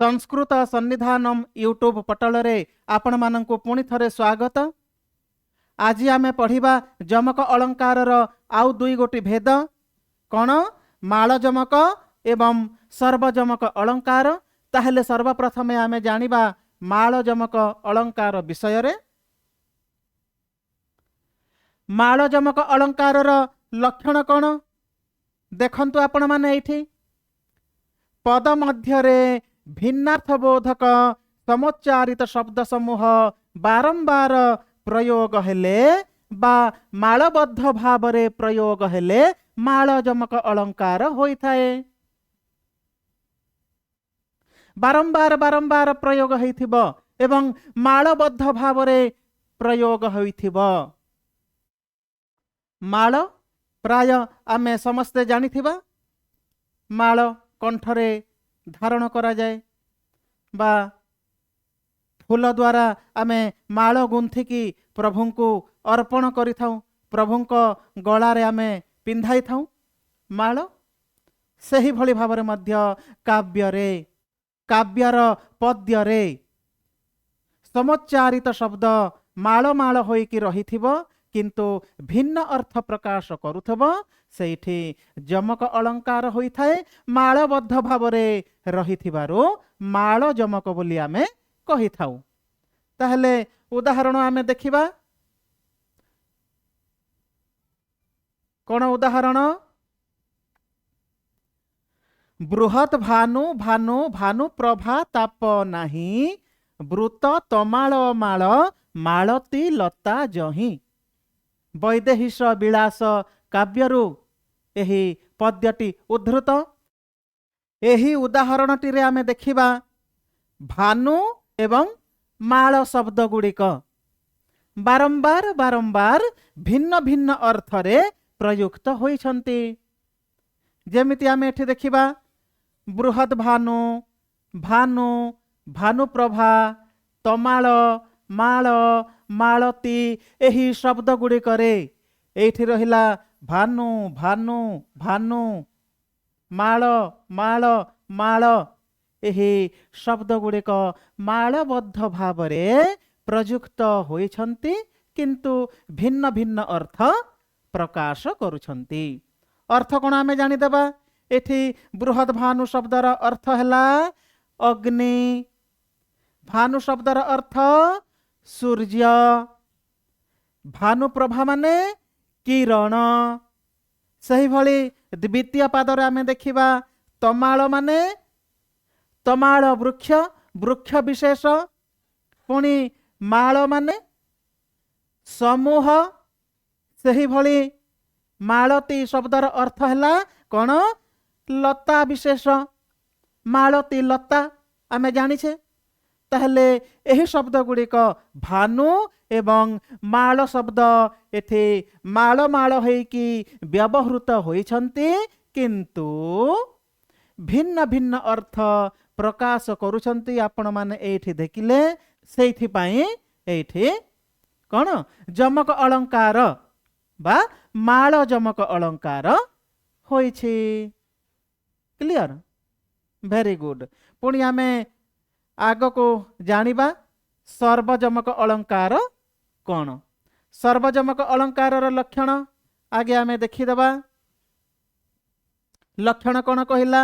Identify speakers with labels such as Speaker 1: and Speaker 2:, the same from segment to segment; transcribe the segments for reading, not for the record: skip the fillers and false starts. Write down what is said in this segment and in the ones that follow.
Speaker 1: Sanskrit Sannidhanam YouTube पटल रे आपण मानंकु पुणी थरे स्वागत। आज आमे पढ़िबा जमक अलंकार आउ दुई गोटी भेद कौन माल जमक एवं सर्वजमक अलंकार। ताहेले सर्वप्रथमे आमे जानिबा माल जमक अलंकार विषय रे। माल जमक अलंकार लक्षण कौन देखंतु आपण माने एठी पद मध्यरे भिन्नार्थबोधक समुच्चारित शब्द समूह बारंबार प्रयोग हेले बा मालबद्ध भावरे प्रयोग हेले माल जमक अलंकार होइथाए। बारंबार बारंबार प्रयोग होइथिबो एवं मालबद्ध भावरे प्रयोग होइथिबो। माल प्राय आमे समस्ते जानिथिबा माल कंठरे धारण करा जाए बा फूल द्वारा आमे माल गुंथिकी प्रभु को अर्पण करि थाउ, प्रभु को गलारे आमे पिंधाई थाउ माल। सही भली भावरे मध्य काव्यरे काव्यर पद्यरे समुच्चारित शब्द माल माल होइकी रहिथिबो किंतु भिन्न अर्थ प्रकाश करुथबो सेठी जमक अलंकार होइथाए। मालबद्ध भावरे रहिथिबारो माल जमक बोली आमे कहि थाउ। ताहले उदाहरण आमे देखिबा कोन उदाहरण बृहत भानु भानु भानु प्रभा ताप नाही ब्रुत तमाल माल मालती लता जही। वैदेहिश विलास काव्यरु एही पद्यटी उद्धृत। एही उदाहरणटी रे आमे देखिबा भानु एवं माल शब्द गुड़िक बारंबार बारंबार भिन्न भिन्न अर्थरे प्रयुक्त होइछन्ति। जेमिति आमे एठी देखिबा बृहत भानु भानु भानुप्रभा तमाल माल मालती एही शब्द गुड़िकरे एठी रहिला भानु भानु भानु माल माल माल एही शब्द गुड़िक मालबद्ध भावरे प्रयुक्त होइछन्ति किंतु भिन्न भिन्न अर्थ प्रकाश करुछन्ति। अर्थ कोन आमे जानि देबा। एठी बृहत भानु शब्दर अर्थ हैला अग्नि, भानु शब्दर अर्थ सूर्य, भानु प्रभा माने किरण। सही भली द्वितीय पादर आमे देखिबा तमाल माने तमाल वृक्ष वृक्ष विशेष, पुणी माल माने समूह। सही भली मालती शब्दर अर्थ हैला कौन लता विशेष। मालती लता आमे जानिछे। ताहले एही शब्द गुड़िक भानु एवं माल शब्द एथे माल माल होइकी व्यवहृत होइछन्ति किंतु भिन्न भिन्न अर्थ प्रकाश करुछन्ति। आपण माने एठी देखिले सेइथि पई एठी कोन जमक अलंकार बा माल जमक अलंकार होइछि। Clear, very good. पुणी आमे आग को जानिबा सर्वजमक अलंकार कौन। सर्वजमक अलंकार लक्षण आगे आमे देखिदबा। लक्षण कौन कहिला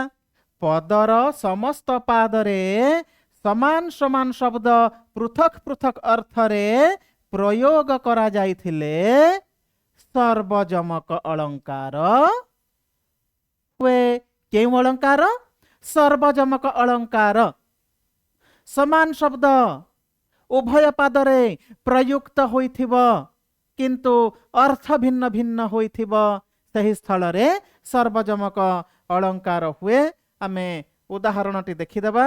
Speaker 1: पदर समस्त पादरे समान समान शब्द पृथक पृथक अर्थरे प्रयोग करा जाइथिले सर्वजमक अलंकार हुए। केउ अलंकार सर्वजमक अलंकार। समान शब्द उभय पादरे प्रयुक्त होइथिबो किंतु अर्थ भिन्न भिन्न होइथिबो सही स्थल रे सर्वजमक अलंकार हुए। आमे उदाहरणटी देखिदबा।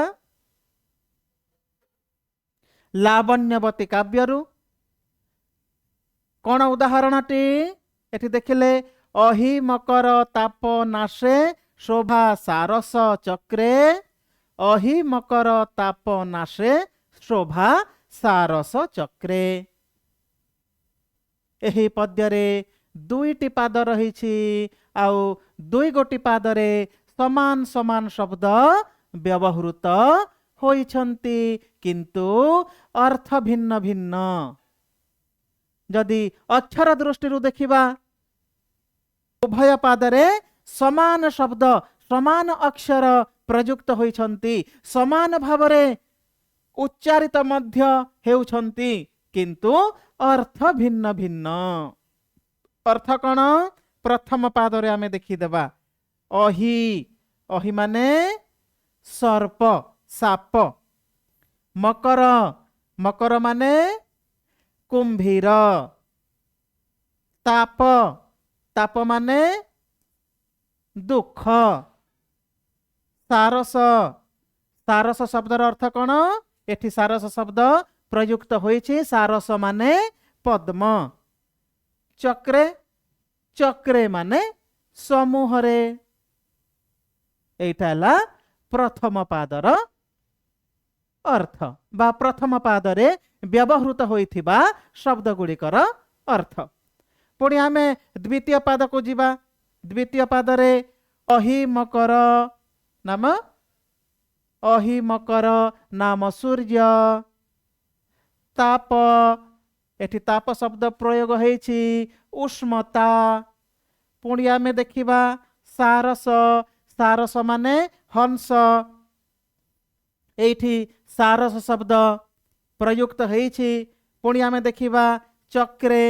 Speaker 1: लावण्यवती काव्यरु कोन उदाहरणटी एठी देखिले अहि मकर ताप नाशे शोभा सारस चक्रे। अहि मकर ताप नाशे शोभा सारस चक्रे। एही पद्यरे दुईटी पाद रहिछि आउ दुई गोटी पादरे समान समान शब्द व्यवहृत ହୋଇଛନ୍ତି କିନ୍ତୁ ଅର୍ଥ ଭିନ୍ନ ଭିନ୍ନ। ଯଦି ଅକ୍ଷର ଦୃଷ୍ଟିରୁ ଦେଖିବା ଉଭୟ ପାଦରେ ସମାନ ଶବ୍ଦ ସମାନ ଅକ୍ଷର ପ୍ରଯୁକ୍ତ ହୋଇଛନ୍ତି, ସମାନ ଭାବରେ ଉଚ୍ଚାରିତ ମଧ୍ୟ ହେଉଛନ୍ତି କିନ୍ତୁ ଅର୍ଥ ଭିନ୍ନ ଭିନ୍ନ। ଅର୍ଥ କ'ଣ? ପ୍ରଥମ ପାଦରେ ଆମେ ଦେଖିଦେବା ଅହି, ଅହି ମାନେ ସର୍ପ ସାପ। ମକର, ମକର ମାନେ କୁମ୍ଭୀର। ତାପ, ତାପ ମାନେ ଦୁଃଖ। ସାରସ, ସାରସ ଶବ୍ଦର ଅର୍ଥ କ'ଣ? ଏଠି ସାରସ ଶବ୍ଦ ପ୍ରଯୁକ୍ତ ହୋଇଛି, ସାରସ ମାନେ ପଦ୍ମ। ଚକ୍ରେ, ଚକ୍ରେ ମାନେ ସମୂହରେ। ଏଇଟା ହେଲା ପ୍ରଥମ ପାଦର ଅର୍ଥ ବା ପ୍ରଥମ ପାଦରେ ବ୍ୟବହୃତ ହୋଇଥିବା ଶବ୍ଦ ଗୁଡ଼ିକର ଅର୍ଥ। ପୁଣି ଆମେ ଦ୍ୱିତୀୟ ପାଦକୁ ଯିବା। ଦ୍ୱିତୀୟ ପାଦରେ ଅହି ମକର ନାମ, ଅହି ମକର ନାମ ସୂର୍ଯ୍ୟ। ତାପ, ଏଠି ତାପ ଶବ୍ଦ ପ୍ରୟୋଗ ହେଇଛି ଉଷ୍ମତା। ପୁଣି ଆମେ ଦେଖିବା ସାରସ, ସାରସ ମାନେ ହଂସ। ଏଇଠି ସାରସ ଶବ୍ଦ ପ୍ରଯୁକ୍ତ ହେଇଛି। ପୁଣି ଆମେ ଦେଖିବା ଚକ୍ରେ,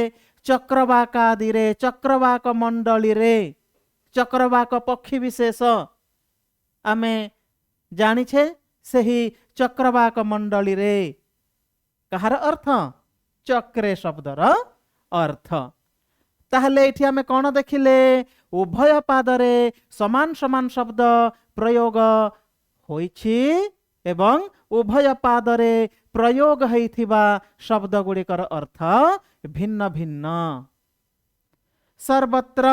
Speaker 1: ଚକ୍ରବାକ ଆଦିରେ, ଚକ୍ରବାକ ମଣ୍ଡଳୀରେ, ଚକ୍ରବାକ ପକ୍ଷୀ ବିଶେଷ ଆମେ ଜାଣିଛେ, ସେହି ଚକ୍ରବାକ ମଣ୍ଡଳୀରେ। କାହାର ଅର୍ଥ? ଚକ୍ରେ ଶବ୍ଦର ଅର୍ଥ। ତାହେଲେ ଏଠି ଆମେ କ'ଣ ଦେଖିଲେ? ଉଭୟ ପାଦରେ ସମାନ ସମାନ ଶବ୍ଦ ପ୍ରୟୋଗ ହୋଇଛି ଏବଂ ଉଭୟ ପାଦରେ ପ୍ରୟୋଗ ହୋଇଥିବା ଶବ୍ଦ ଗୁଡ଼ିକର ଅର୍ଥ ଭିନ୍ନ ଭିନ୍ନ। ସର୍ବତ୍ର,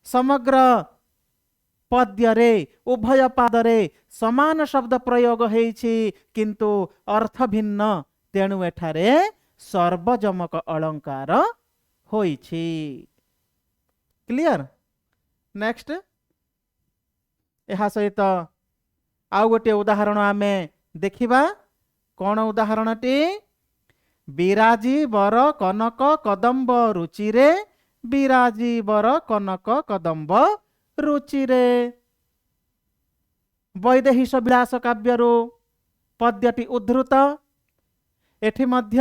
Speaker 1: ସମଗ୍ର ପଦ୍ୟରେ ଉଭୟ ପାଦରେ ସମାନ ଶବ୍ଦ ପ୍ରୟୋଗ ହେଇଛି କିନ୍ତୁ ଅର୍ଥ ଭିନ୍ନ, ତେଣୁ ଏଠାରେ ସର୍ବଯମକ ଅଳଙ୍କାର ହୋଇଛି। କ୍ଲିୟର? ନେକ୍ସଟ, ଏହା ସହିତ ଆଉ ଗୋଟିଏ ଉଦାହରଣ ଆମେ ଦେଖିବା। କ'ଣ ଉଦାହରଣଟି? ବିରାଜି ବର କନକ କଦମ୍ବ ରୁଚିରେ, ବିରାଜି ବର କନକ କଦମ୍ବ ରୁଚିରେ। ବୈଦେହୀଶ ବିଳାସ କାବ୍ୟରୁ ପଦ୍ୟଟି ଉଦ୍ଧୃତ। ଏଠି ମଧ୍ୟ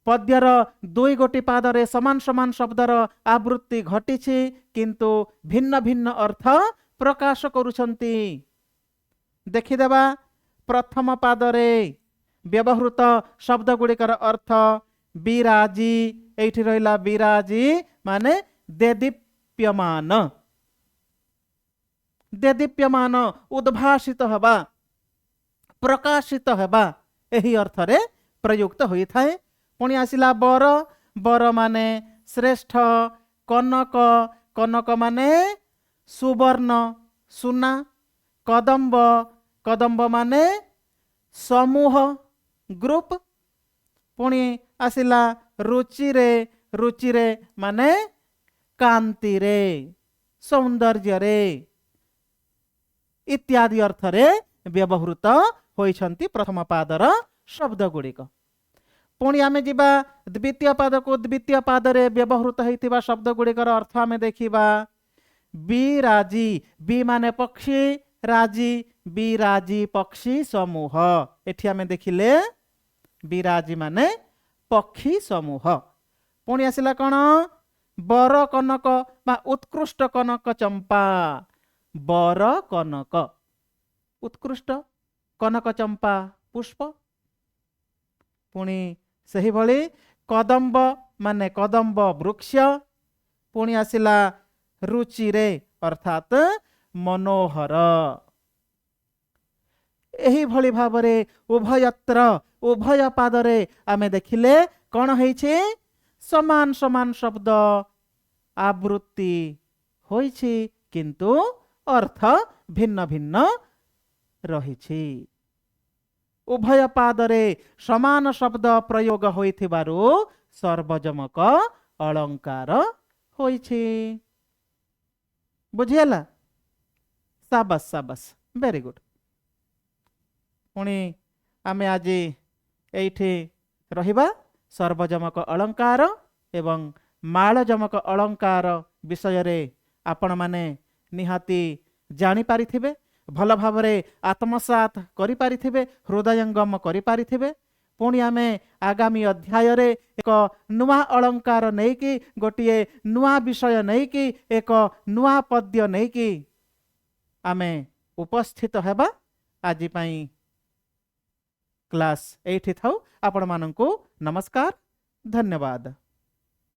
Speaker 1: ପଦ୍ୟର ଦୁଇ ଗୋଟି ପାଦରେ ସମାନ ସମାନ ଶବ୍ଦର ଆବୃତ୍ତି ଘଟିଛି କିନ୍ତୁ ଭିନ୍ନ ଭିନ୍ନ ଅର୍ଥ ପ୍ରକାଶ କରୁଛନ୍ତି। ଦେଖିଦେବା ପ୍ରଥମ ପାଦରେ ବ୍ୟବହୃତ ଶବ୍ଦ ଗୁଡ଼ିକର ଅର୍ଥ ବିରାଜି। ଏଇଠି ରହିଲା ବିରାଜି ମାନେ ଦେଦୀପ୍ୟମାନ, ଦେଦୀପ୍ୟମାନ ଉଦ୍ଭାସିତ ହେବା, ପ୍ରକାଶିତ ହେବା, ଏହି ଅର୍ଥରେ ପ୍ରଯୁକ୍ତ ହୋଇଥାଏ। ପୁଣି ଆସିଲା ବର, ବର ମାନେ ଶ୍ରେଷ୍ଠ। କନକ, କନକ ମାନେ ସୁବର୍ଣ୍ଣ ସୁନା। କଦମ୍ବ, କଦମ୍ବ ମାନେ ସମୂହ ଗ୍ରୁପ। ପୁଣି ଆସିଲା ରୁଚିରେ, ରୁଚିରେ ମାନେ କାନ୍ତିରେ ସୌନ୍ଦର୍ଯ୍ୟରେ ଇତ୍ୟାଦି ଅର୍ଥରେ ବ୍ୟବହୃତ ହୋଇଛନ୍ତି ପ୍ରଥମ ପାଦର ଶବ୍ଦ ଗୁଡ଼ିକ। ପୁଣି ଆମେ ଯିବା ଦ୍ୱିତୀୟ ପାଦକୁ। ଦ୍ୱିତୀୟ ପାଦରେ ବ୍ୟବହୃତ ହୋଇଥିବା ଶବ୍ଦ ଗୁଡ଼ିକର ଅର୍ଥ ଆମେ ଦେଖିବା। ବିରାଜି, ବି ମାନେ ପକ୍ଷୀ, ରାଜି ବିରାଜି ପକ୍ଷୀ ସମୂହ। ଏଠି ଆମେ ଦେଖିଲେ ବିରାଜି ମାନେ ପକ୍ଷୀ ସମୂହ। ପୁଣି ଆସିଲା କ'ଣ? ବର କନକ ବା ଉତ୍କୃଷ୍ଟ କନକ ଚମ୍ପା। ବର କନକ, ଉତ୍କୃଷ୍ଟ, କନକ ଚମ୍ପା ପୁଷ୍ପ। ପୁଣି ସେହିଭଳି କଦମ୍ବ ମାନେ କଦମ୍ବ ବୃକ୍ଷ। ପୁଣି ଆସିଲା ରୁଚିରେ ଅର୍ଥାତ୍ ମନୋହର। ଏହିଭଳି ଭାବରେ ଉଭୟତ୍ର, ଉଭୟ ପାଦରେ ଆମେ ଦେଖିଲେ କ'ଣ ହେଇଛି? ସମାନ ସମାନ ଶବ୍ଦ ଆବୃତ୍ତି ହୋଇଛି କିନ୍ତୁ ଅର୍ଥ ଭିନ୍ନ ଭିନ୍ନ ରହିଛି। ଉଭୟ ପାଦରେ ସମାନ ଶବ୍ଦ ପ୍ରୟୋଗ ହୋଇଥିବାରୁ ସର୍ବଯମକ ଅଳଙ୍କାର ହୋଇଛି। ବୁଝିହେଲା? ସାବାସ୍ ସାବାସ୍, ଭେରି ଗୁଡ୍। ପୁଣି आमे आज एठी रहिबा सर्वजमक अलंकार एवं मालजमक अलंकार विषय रे आपण माने निहाती जानी पारिथिबे, भल भावरे आत्मसात करि पारिथिबे, हृदयंगम करि पारिथिबे। पुणी आमे आगामी अध्याय रे एक नुआ अलंकार नेकी, गोटिए नुआ विषय नेकी, एक नुआ पद्य नेकी आमे उपस्थित हेबा। आज पई क्लास एठी थाउ। आपण मानंकु नमस्कार, धन्यवाद।